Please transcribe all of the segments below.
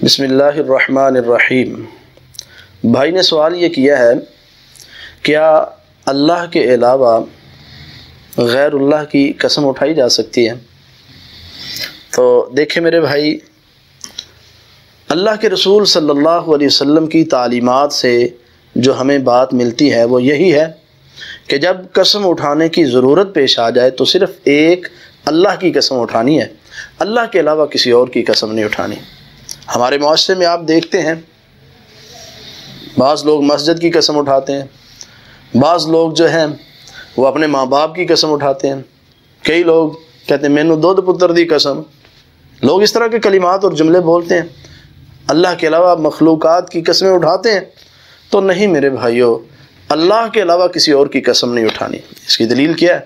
بسم اللہ الرحمن الرحیم۔ بھائی نے سوال یہ کیا ہے، کیا اللہ کے علاوہ غیر اللہ کی قسم اٹھائی جا سکتی ہے؟ تو دیکھیں میرے بھائی، اللہ کے رسول صلی اللہ علیہ وسلم کی تعلیمات سے جو ہمیں بات ملتی ہے وہ یہی ہے کہ جب قسم اٹھانے کی ضرورت پیش آ جائے تو صرف ایک اللہ کی قسم اٹھانی ہے، اللہ کے علاوہ کسی اور کی قسم نہیں اٹھانی۔ ہمارے معاشرے میں آپ دیکھتے ہیں بعض لوگ مسجد کی قسم اٹھاتے ہیں، بعض لوگ جو ہیں وہ اپنے ماں باپ کی قسم اٹھاتے ہیں، کئی لوگ کہتے ہیں مینو دودھ پتر دی قسم۔ لوگ اس طرح کے کلمات اور جملے بولتے ہیں، اللہ کے علاوہ مخلوقات کی قسمیں اٹھاتے ہیں۔ تو نہیں میرے بھائیوں، اللہ کے علاوہ کسی اور کی قسم نہیں اٹھانی۔ اس کی دلیل کیا ہے؟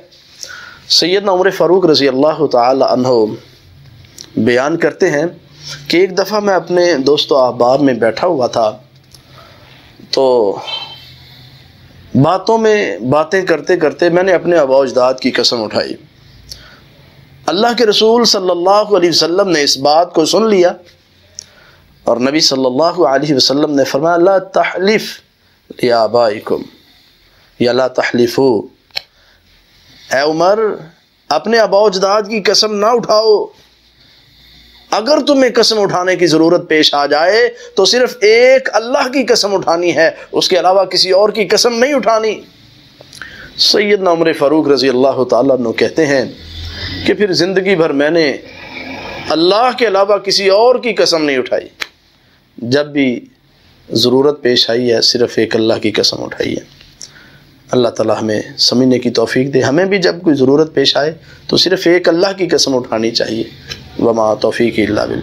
سیدنا عمر فاروق رضی اللہ تعالی عنہ بیان کرتے ہیں کہ ایک دفعہ میں اپنے دوست و احباب میں بیٹھا ہوا تھا، تو باتیں کرتے کرتے میں نے اپنے آباء و اجداد کی قسم اٹھائی۔ اللہ کے رسول صلی اللہ علیہ وسلم نے اس بات کو سن لیا اور نبی صلی اللہ علیہ وسلم نے فرمایا لا تحلف لآبائکم یا لا تحلفو، اے عمر اپنے آباء و اجداد کی قسم نہ اٹھاؤ، اگر تمہیں قسم اٹھانے کی ضرورت پیش آ جائے تو صرف ایک اللہ کی قسم اٹھانی ہے، اس کے علاوہ کسی اور کی قسم نہیں اٹھانی۔ سیدنا عمر فاروق رضی اللہ تعالیٰ عنہ کہتے ہیں کہ پھر زندگی بھر میں نے اللہ کے علاوہ کسی اور کی قسم نہیں اٹھائی، جب بھی ضرورت پیش آئی ہے صرف ایک اللہ کی قسم اٹھائی ہے۔ اللہ تعالیٰ ہمیں سمجھنے کی توفیق دے، ہمیں بھی جب کوئی ضرورت پیش آئے تو صرف ایک اللہ کی قسم اٹھانی چاہیے۔ وما توفیق الا باللہ۔